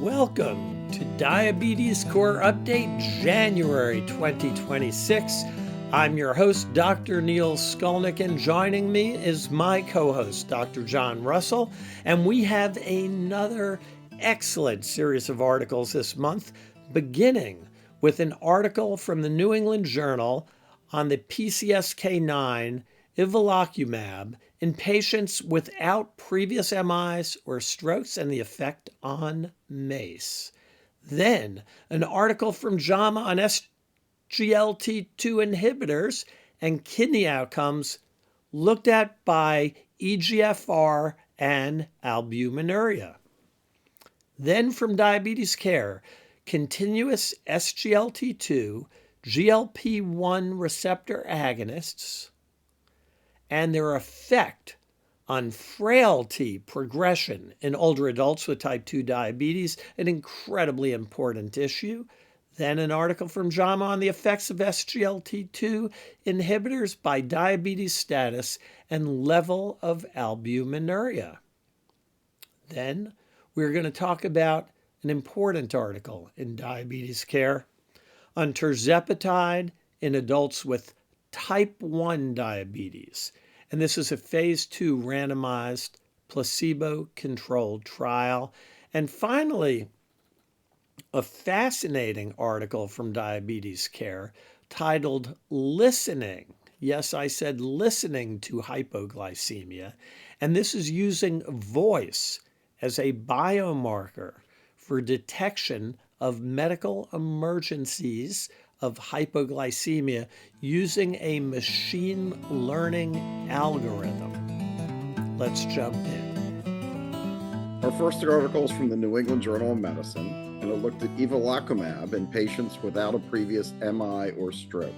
Welcome to Diabetes Core Update January 2026. I'm your host, Dr. Neil Skolnick, and joining me is my co-host, Dr. John Russell, and we have another excellent series of articles this month, beginning with an article from the New England Journal on the PCSK9 Evolocumab in patients without previous MIs or strokes and the effect on MACE. Then, an article from JAMA on SGLT2 inhibitors and kidney outcomes looked at by eGFR and albuminuria. Then from Diabetes Care, continuous SGLT2, GLP-1 receptor agonists, and their effect on frailty progression in older adults with type 2 diabetes, an incredibly important issue. Then an article from JAMA on the effects of SGLT2 inhibitors by diabetes status and level of albuminuria. Then we're going to talk about an important article in Diabetes Care on Tirzepatide in adults with type 1 diabetes. And this is a phase 2 randomized placebo-controlled trial. And finally, a fascinating article from Diabetes Care titled Listening. Yes, I said listening to hypoglycemia. And this is using voice as a biomarker for detection of medical emergencies of hypoglycemia using a machine learning algorithm. Let's jump in. Our first article is from the New England Journal of Medicine, and it looked at Evolocumab in patients without a previous MI or stroke.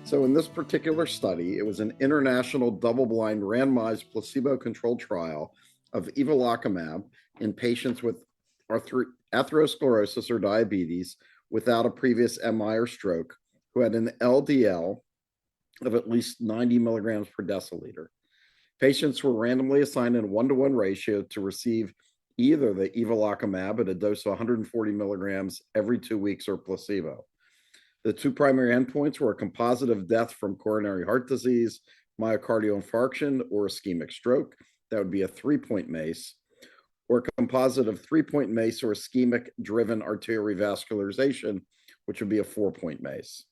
So in this particular study, it was an international double-blind randomized placebo-controlled trial of Evolocumab in patients with atherosclerosis or diabetes without a previous MI or stroke who had an LDL of at least 90 milligrams per deciliter. Patients were randomly assigned in a 1-to-1 ratio to receive either the Evolocumab at a dose of 140 milligrams every 2 weeks or placebo. The two primary endpoints were a composite of death from coronary heart disease, myocardial infarction, or ischemic stroke. That would be a 3-point MACE, or a composite of 3-point MACE or ischemic-driven arterial revascularization, which would be a 4-point MACE.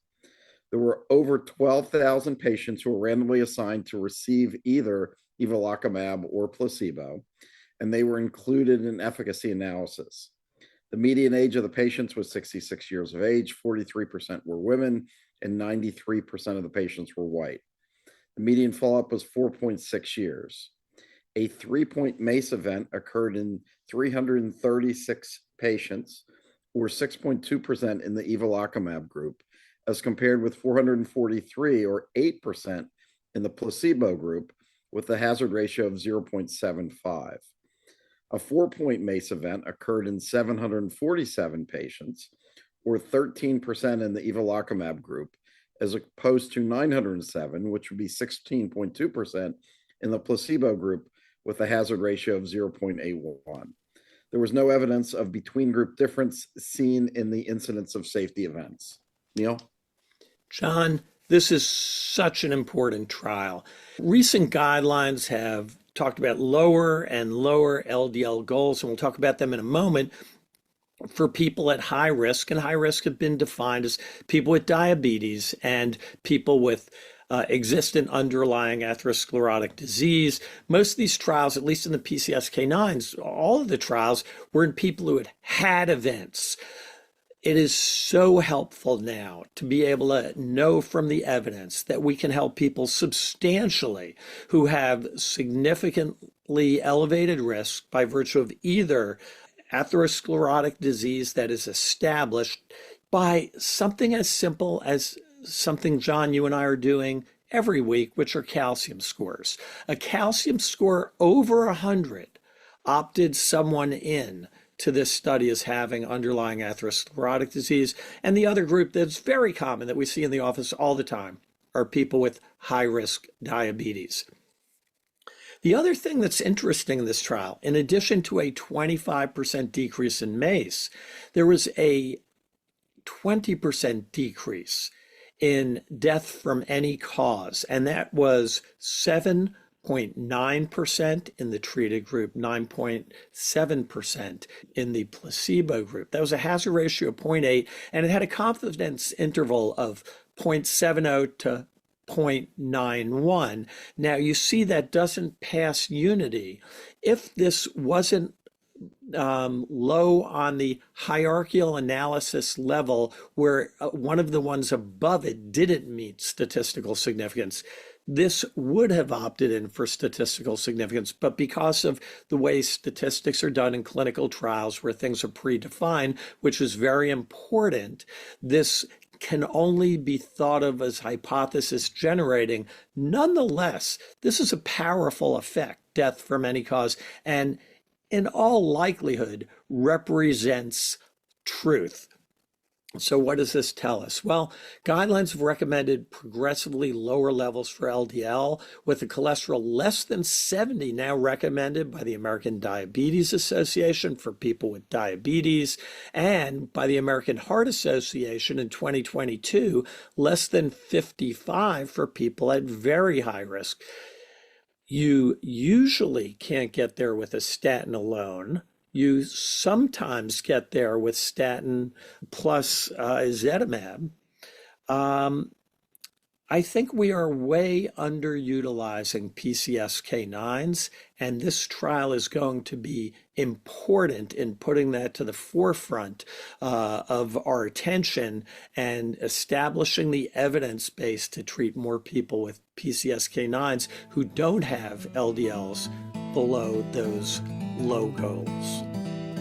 There were over 12,000 patients who were randomly assigned to receive either Evolocumab or placebo, and they were included in efficacy analysis. The median age of the patients was 66 years of age, 43% were women, and 93% of the patients were white. The median follow-up was 4.6 years. A 3-point MACE event occurred in 336 patients, or 6.2% in the Evolocumab group, as compared with 443, or 8%, in the placebo group, with a hazard ratio of 0.75. A 4-point MACE event occurred in 747 patients, or 13% in the Evolocumab group, as opposed to 907, which would be 16.2% in the placebo group, with a hazard ratio of 0.81. There was no evidence of between-group difference seen in the incidence of safety events. Neil? John, this is such an important trial. Recent guidelines have talked about lower and lower LDL goals, and we'll talk about them in a moment, for people at high risk. And high risk have been defined as people with diabetes and people with existent underlying atherosclerotic disease. Most of these trials, at least in the PCSK9s, all of the trials were in people who had events. It is so helpful now to be able to know from the evidence that we can help people substantially who have significantly elevated risk by virtue of either atherosclerotic disease that is established by something as simple as something, John, you and I are doing every week, which are calcium scores. A calcium score over 100 opted someone in to this study as having underlying atherosclerotic disease. And the other group that's very common that we see in the office all the time are people with high-risk diabetes. The other thing that's interesting in this trial, in addition to a 25% decrease in MACE, there was a 20% decrease in death from any cause, and that was 7.9% in the treated group, 9.7% in the placebo group. That was a hazard ratio of 0.8, and it had a confidence interval of 0.70 to 0.91. Now you see that doesn't pass unity. If this wasn't low on the hierarchical analysis level, where one of the ones above it didn't meet statistical significance, this would have opted in for statistical significance. But because of the way statistics are done in clinical trials where things are predefined, which is very important, this can only be thought of as hypothesis generating. Nonetheless, this is a powerful effect, death from any cause, and in all likelihood represents truth. So what does this tell us? Well, guidelines have recommended progressively lower levels for LDL, with the cholesterol less than 70 now recommended by the American Diabetes Association for people with diabetes, and by the American Heart Association in 2022, less than 55 for people at very high risk. You usually can't get there with a statin alone. You sometimes get there with statin plus ezetimibe. I think we are way underutilizing PCSK9s, and this trial is going to be important in putting that to the forefront of our attention and establishing the evidence base to treat more people with PCSK9s who don't have LDLs below those low goals.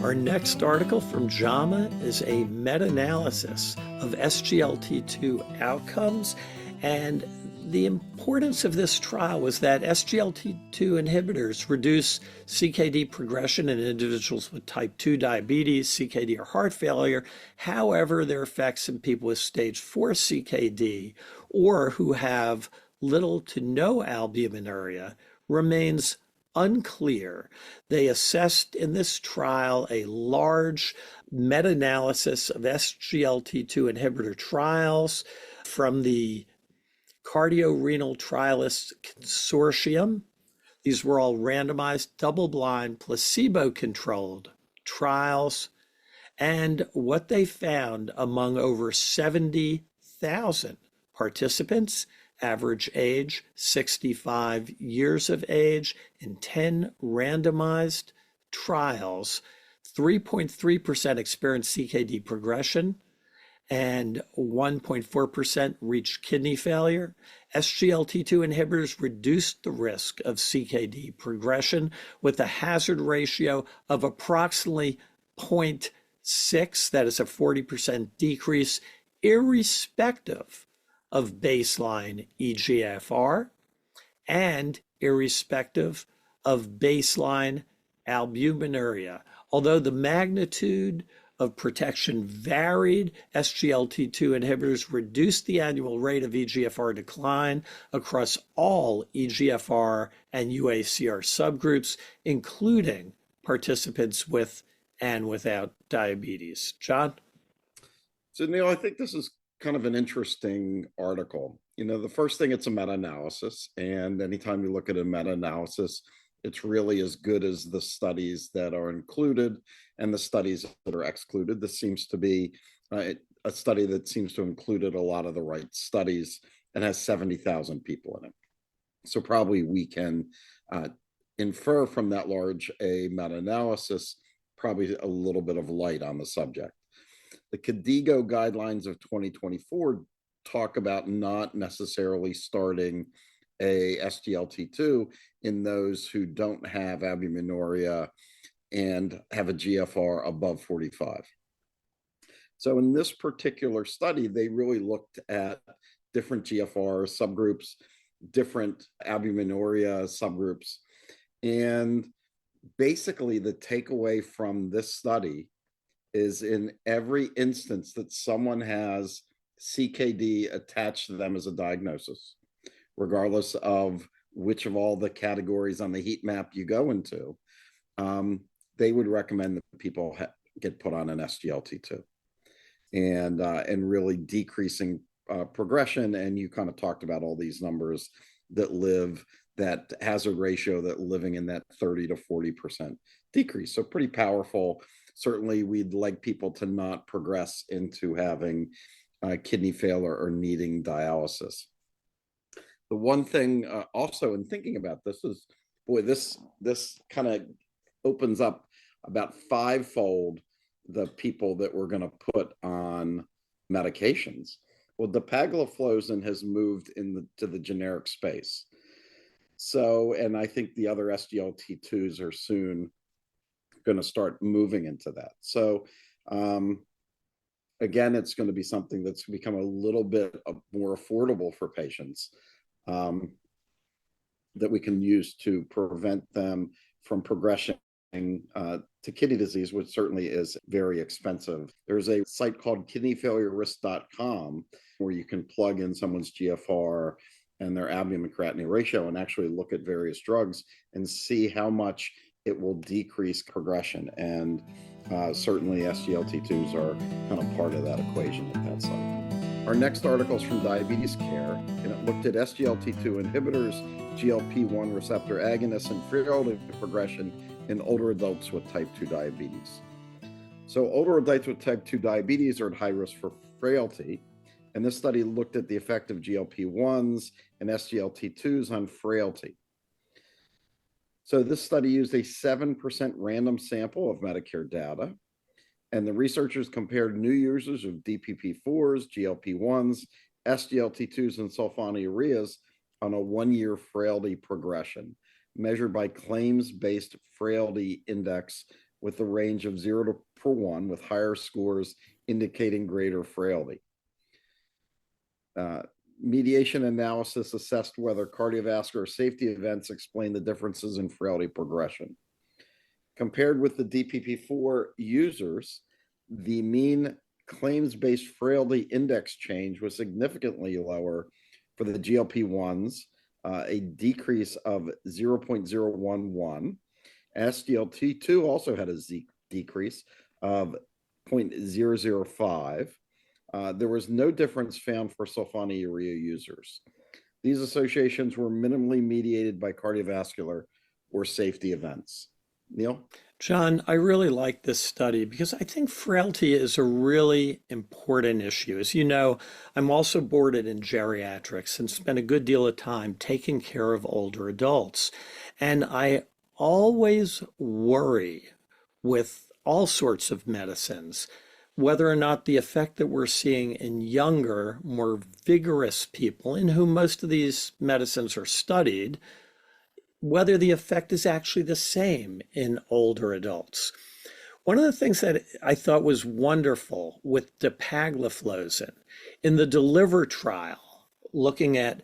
Our next article from JAMA is a meta-analysis of SGLT2 outcomes. And the importance of this trial was that SGLT2 inhibitors reduce CKD progression in individuals with type 2 diabetes, CKD, or heart failure. However, their effects in people with stage 4 CKD or who have little to no albuminuria remains unclear. They assessed in this trial a large meta-analysis of SGLT2 inhibitor trials from the Cardiorenal Trialists Consortium. These were all randomized, double-blind, placebo-controlled trials. And what they found among over 70,000 participants, average age 65 years of age, in 10 randomized trials, 3.3% experienced CKD progression, and 1.4% reached kidney failure. SGLT2 inhibitors reduced the risk of CKD progression with a hazard ratio of approximately 0.6, that is a 40% decrease, irrespective of baseline eGFR and irrespective of baseline albuminuria. Although the magnitude of protection varied, SGLT2 inhibitors reduced the annual rate of eGFR decline across all eGFR and UACR subgroups, including participants with and without diabetes. John? So, Neil, I think this is kind of an interesting article. The first thing, it's a meta-analysis, and anytime you look at a meta-analysis, it's really as good as the studies that are included and the studies that are excluded. This seems to be a study that seems to have included a lot of the right studies and has 70,000 people in it. So probably we can infer from that large a meta-analysis probably a little bit of light on the subject. The KDIGO guidelines of 2024 talk about not necessarily starting a SGLT2 in those who don't have albuminuria and have a GFR above 45. So in this particular study, they really looked at different GFR subgroups, different albuminuria subgroups. And basically the takeaway from this study is in every instance that someone has CKD attached to them as a diagnosis, regardless of which of all the categories on the heat map you go into, they would recommend that people get put on an SGLT2 and really decreasing progression. And you kind of talked about all these numbers that hazard ratio that living in that 30 to 40% decrease. So pretty powerful. Certainly, we'd like people to not progress into having kidney failure or needing dialysis. The one thing also in thinking about this is, boy, this kind of opens up about fivefold the people that we're going to put on medications. Well, dapagliflozin has moved to the generic space. So, and I think the other SGLT2s are soon going to start moving into that. So, again, it's going to be something that's become a little bit more affordable for patients that we can use to prevent them from progression to kidney disease, which certainly is very expensive. There's a site called kidneyfailurerisk.com where you can plug in someone's GFR and their albumin-creatinine ratio and actually look at various drugs and see how much it will decrease progression. And certainly SGLT2s are kind of part of that equation at that site. Our next article is from Diabetes Care, and it looked at SGLT2 inhibitors, GLP-1 receptor agonists, and frailty progression in older adults with type 2 diabetes. So older adults with type 2 diabetes are at high risk for frailty, and this study looked at the effect of GLP-1s and SGLT2s on frailty. So this study used a 7% random sample of Medicare data, and the researchers compared new users of DPP-4s, GLP-1s, SGLT2s, and sulfonylureas on a one-year frailty progression, measured by claims-based frailty index with a range of 0 to 1, with higher scores indicating greater frailty. Mediation analysis assessed whether cardiovascular safety events explain the differences in frailty progression. Compared with the DPP-4 users, the mean claims-based frailty index change was significantly lower for the GLP-1s, a decrease of 0.011. SGLT2 also had a decrease of 0.005. There was no difference found for sulfonylurea users. These associations were minimally mediated by cardiovascular or safety events. Neil? John, I really like this study because I think frailty is a really important issue. As you know, I'm also boarded in geriatrics and spend a good deal of time taking care of older adults. And I always worry with all sorts of medicines whether or not the effect that we're seeing in younger, more vigorous people, in whom most of these medicines are studied, whether the effect is actually the same in older adults. One of the things that I thought was wonderful with dapagliflozin in the DELIVER trial, looking at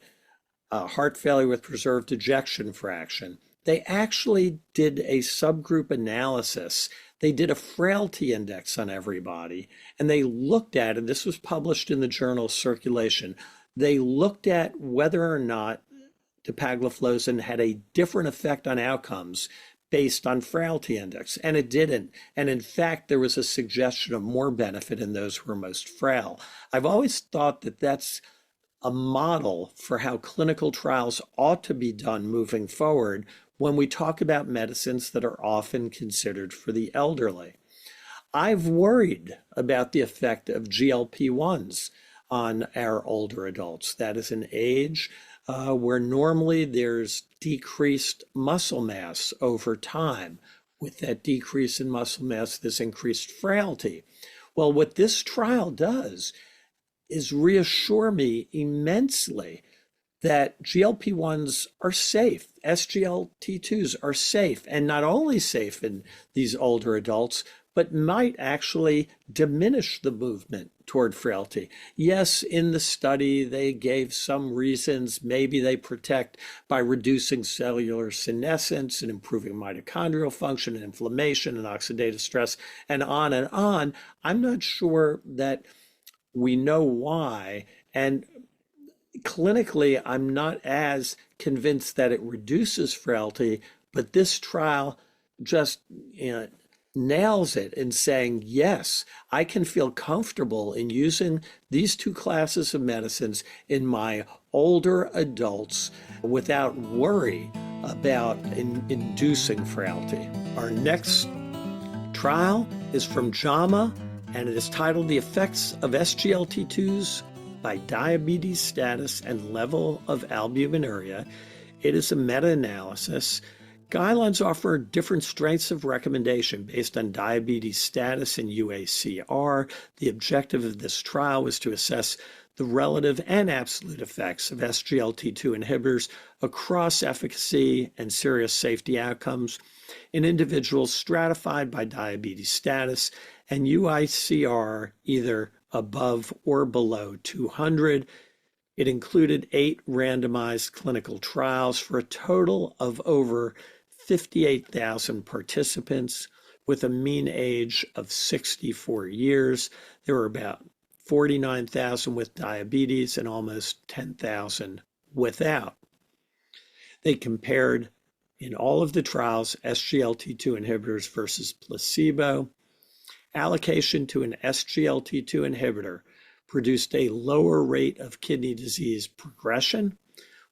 heart failure with preserved ejection fraction, they actually did a subgroup analysis. They did a frailty index on everybody, and they looked at, and this was published in the journal Circulation, they looked at whether or not dapagliflozin had a different effect on outcomes based on frailty index, and it didn't. And in fact, there was a suggestion of more benefit in those who were most frail. I've always thought that that's a model for how clinical trials ought to be done moving forward when we talk about medicines that are often considered for the elderly. I've worried about the effect of GLP-1s on our older adults. That is an age where normally there's decreased muscle mass over time. With that decrease in muscle mass, there's increased frailty. Well, what this trial does is reassure me immensely that GLP-1s are safe, SGLT2s are safe, and not only safe in these older adults, but might actually diminish the movement toward frailty. Yes, in the study, they gave some reasons. Maybe they protect by reducing cellular senescence and improving mitochondrial function and inflammation and oxidative stress, and on and on. I'm not sure that we know why. And clinically, I'm not as convinced that it reduces frailty, but this trial just you know, nails it in saying, yes, I can feel comfortable in using these two classes of medicines in my older adults without worry about inducing frailty. Our next trial is from JAMA, and it is titled The Effects of SGLT2s by Diabetes Status and Level of Albuminuria. It is a meta-analysis. Guidelines offer different strengths of recommendation based on diabetes status and UACR. The objective of this trial was to assess the relative and absolute effects of SGLT2 inhibitors across efficacy and serious safety outcomes in individuals stratified by diabetes status and UICR either above or below 200. It included 8 randomized clinical trials for a total of over 58,000 participants with a mean age of 64 years. There were about 49,000 with diabetes and almost 10,000 without. They compared in all of the trials SGLT2 inhibitors versus placebo. Allocation to an SGLT2 inhibitor produced a lower rate of kidney disease progression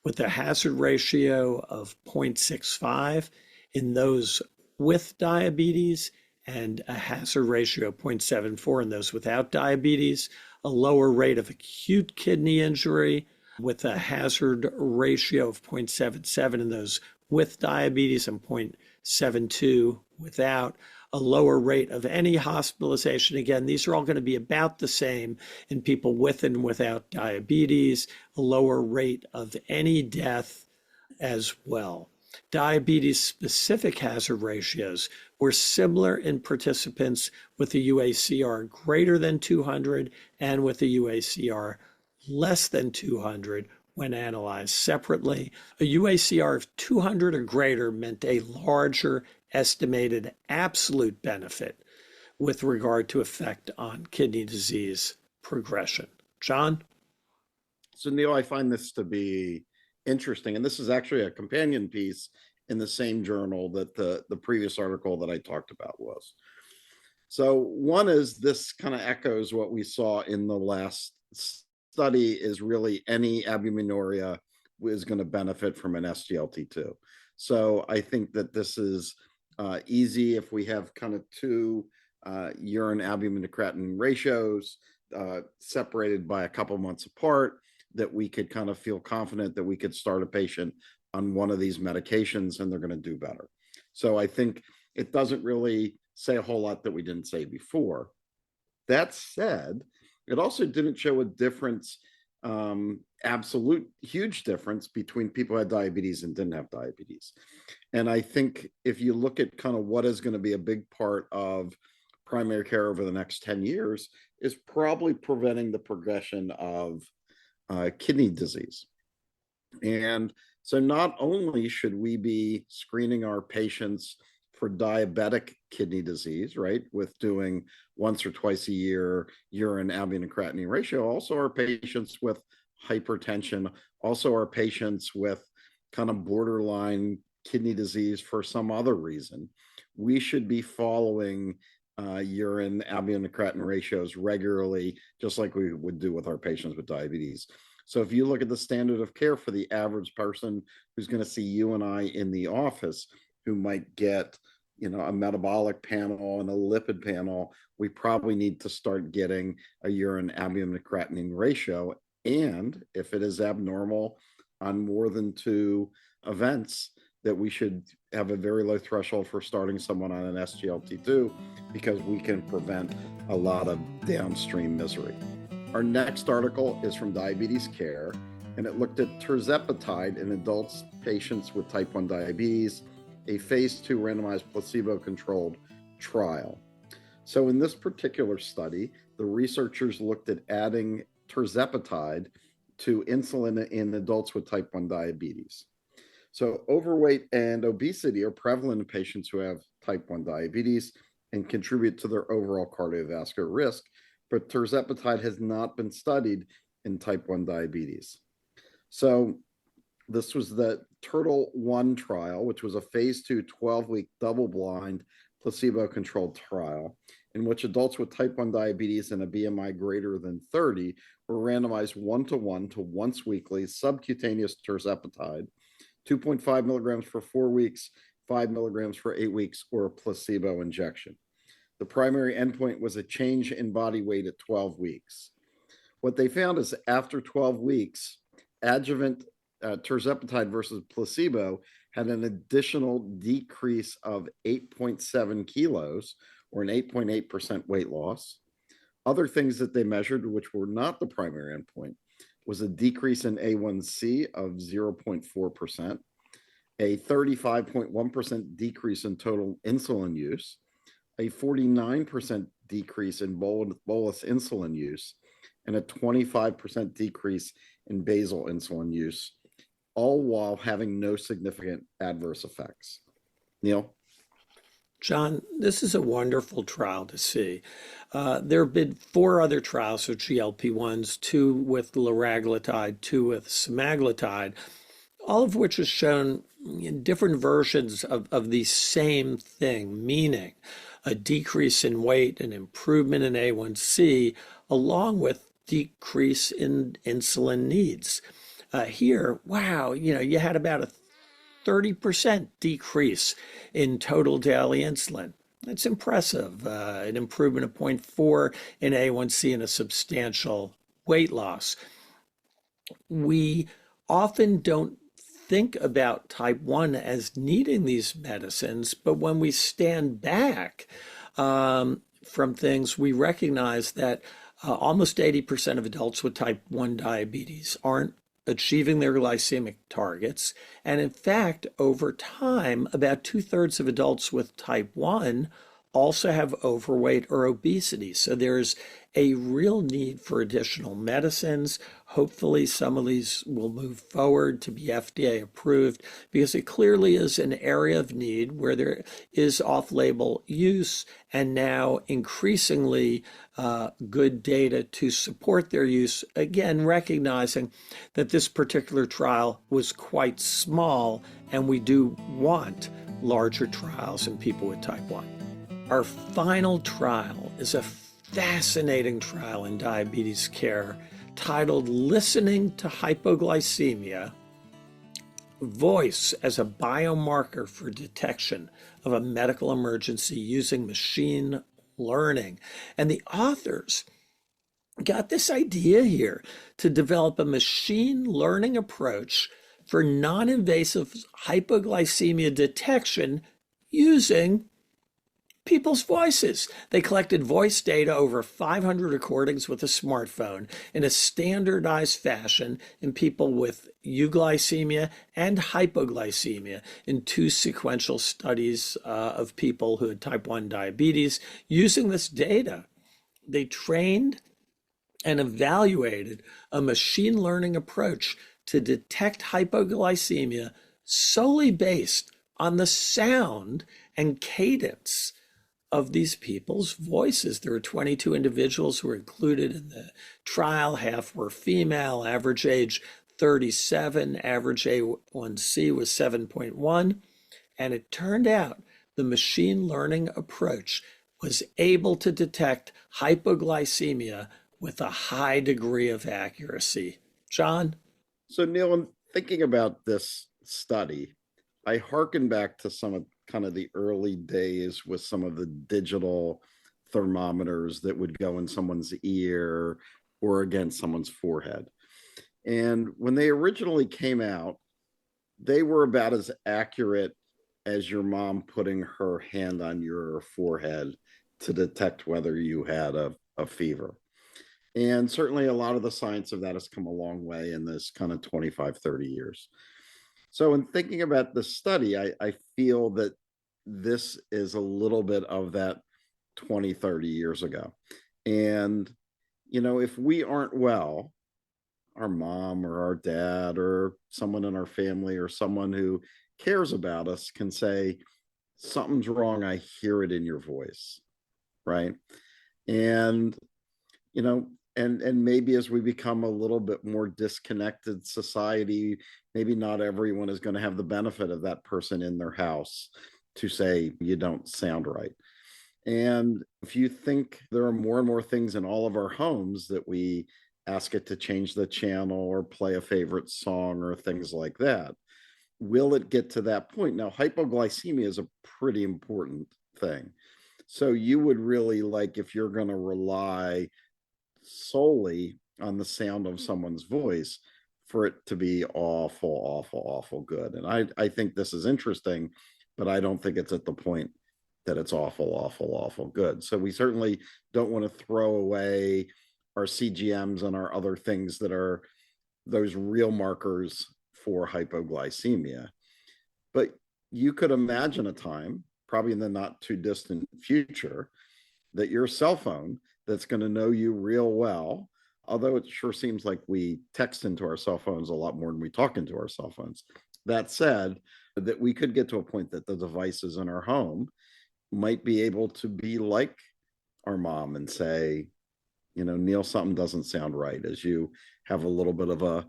with a hazard ratio of 0.65 in those with diabetes and a hazard ratio of 0.74 in those without diabetes, a lower rate of acute kidney injury with a hazard ratio of 0.77 in those with diabetes and 0.72 without, a lower rate of any hospitalization. Again, these are all going to be about the same in people with and without diabetes, a lower rate of any death as well. Diabetes-specific hazard ratios were similar in participants with a UACR greater than 200 and with a UACR less than 200 when analyzed separately. A UACR of 200 or greater meant a larger estimated absolute benefit with regard to effect on kidney disease progression. John? So, Neil, I find this to be interesting. And this is actually a companion piece in the same journal that the previous article that I talked about was. So one is this kind of echoes what we saw in the last study is really any albuminuria is going to benefit from an SGLT2. So I think that this is easy if we have kind of 2 urine albumin to creatinine ratios separated by a couple months apart, that we could kind of feel confident that we could start a patient on one of these medications and they're going to do better. So I think it doesn't really say a whole lot that we didn't say before. That said, it also didn't show a difference, absolute huge difference between people who had diabetes and didn't have diabetes. And I think if you look at kind of what is going to be a big part of primary care over the next 10 years is probably preventing the progression of kidney disease. And so not only should we be screening our patients for diabetic kidney disease, right, with doing once or twice a year urine albumin to creatinine ratio, also our patients with hypertension, also our patients with kind of borderline kidney disease for some other reason, we should be following urine albumin to creatinine ratios regularly, just like we would do with our patients with diabetes. So if you look at the standard of care for the average person who's going to see you and I in the office, who might get, you know, a metabolic panel and a lipid panel, we probably need to start getting a urine albumin to creatinine ratio. And if it is abnormal on more than 2 events, that we should have a very low threshold for starting someone on an SGLT2 because we can prevent a lot of downstream misery. Our next article is from Diabetes Care, and it looked at Tirzepatide in adults patients with type 1 diabetes, a phase 2 randomized placebo-controlled trial. So in this particular study, the researchers looked at adding Tirzepatide to insulin in adults with type 1 diabetes. So overweight and obesity are prevalent in patients who have type 1 diabetes and contribute to their overall cardiovascular risk, but Tirzepatide has not been studied in type 1 diabetes. So this was the Turtle 1 trial, which was a phase 2 12-week double-blind placebo-controlled trial in which adults with type 1 diabetes and a BMI greater than 30 were randomized 1-to-1 to once weekly subcutaneous tirzepatide, 2.5 milligrams for 4 weeks, 5 milligrams for 8 weeks, or a placebo injection. The primary endpoint was a change in body weight at 12 weeks. What they found is after 12 weeks, adjuvant tirzepatide versus placebo had an additional decrease of 8.7 kilos, or an 8.8% weight loss. Other things that they measured, which were not the primary endpoint, was a decrease in A1C of 0.4%, a 35.1% decrease in total insulin use, a 49% decrease in bolus insulin use, and a 25% decrease in basal insulin use, all while having no significant adverse effects. Neil? John, this is a wonderful trial to see. There have been 4 other trials with GLP-1s, 2 with liraglutide, 2 with semaglutide, all of which has shown in different versions of the same thing, meaning a decrease in weight, an improvement in A1C, along with decrease in insulin needs. Here, wow, you had about a 30% decrease in total daily insulin. That's impressive. An improvement of zero point 0.4 in A1C and a substantial weight loss. We often don't think about type 1 as needing these medicines, but when we stand back from things, we recognize that almost 80% of adults with type 1 diabetes aren't achieving their glycemic targets. And in fact, over time, about 2/3 of adults with type 1 also have overweight or obesity. So there's a real need for additional medicines. Hopefully, some of these will move forward to be FDA approved because it clearly is an area of need where there is off-label use and now increasingly good data to support their use. Again, recognizing that this particular trial was quite small and we do want larger trials in people with type 1. Our final trial is a fascinating trial in diabetes care titled Listening to Hypoglycemia, Voice as a Biomarker for Detection of a Medical Emergency Using Machine Learning. And the authors got this idea here to develop a machine learning approach for non-invasive hypoglycemia detection using people's voices. They collected voice data over 500 recordings with a smartphone in a standardized fashion in people with euglycemia and hypoglycemia in 2 sequential studies of people who had type 1 diabetes. Using this data, they trained and evaluated a machine learning approach to detect hypoglycemia solely based on the sound and cadence of these people's voices. There were 22 individuals who were included in the trial. Half were female, average age 37, average A1C was 7.1. And it turned out the machine learning approach was able to detect hypoglycemia with a high degree of accuracy. John? So, Neil, in thinking about this study, I hearken back to some of kind of the early days with some of the digital thermometers that would go in someone's ear or against someone's forehead. And when they originally came out, they were about as accurate as your mom putting her hand on your forehead to detect whether you had a fever. And certainly a lot of the science of that has come a long way in this kind of 25, 30 years. So in thinking about this study, I feel that this is a little bit of that 20, 30 years ago. And, if we aren't well, our mom or our dad or someone in our family or someone who cares about us can say, something's wrong. I hear it in your voice, right? And, And maybe as we become a little bit more disconnected society, maybe not everyone is going to have the benefit of that person in their house to say, you don't sound right. And if you think there are more and more things in all of our homes that we ask it to change the channel or play a favorite song or things like that, will it get to that point? Now, hypoglycemia is a pretty important thing. So you would really like, if you're going to rely solely on the sound of someone's voice, for it to be awful good. And I think this is interesting, but I don't think it's at the point that it's awful good. So we certainly don't want to throw away our CGMs and our other things that are those real markers for hypoglycemia. But you could imagine a time, probably in the not too distant future, that your cell phone that's going to know you real well, although it sure seems like we text into our cell phones a lot more than we talk into our cell phones. That said, that we could get to a point that the devices in our home might be able to be like our mom and say, Neil, something doesn't sound right, as you have a little bit of a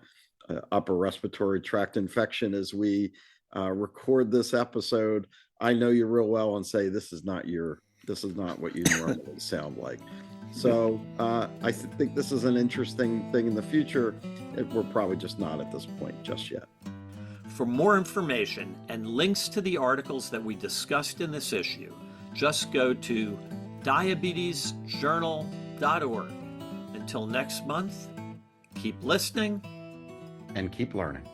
upper respiratory tract infection as we record this episode. I know you real well and say, this is not what you normally sound like. So I think this is an interesting thing in the future. We're probably just not at this point just yet. For more information and links to the articles that we discussed in this issue, just go to diabetesjournal.org. Until next month, keep listening and keep learning.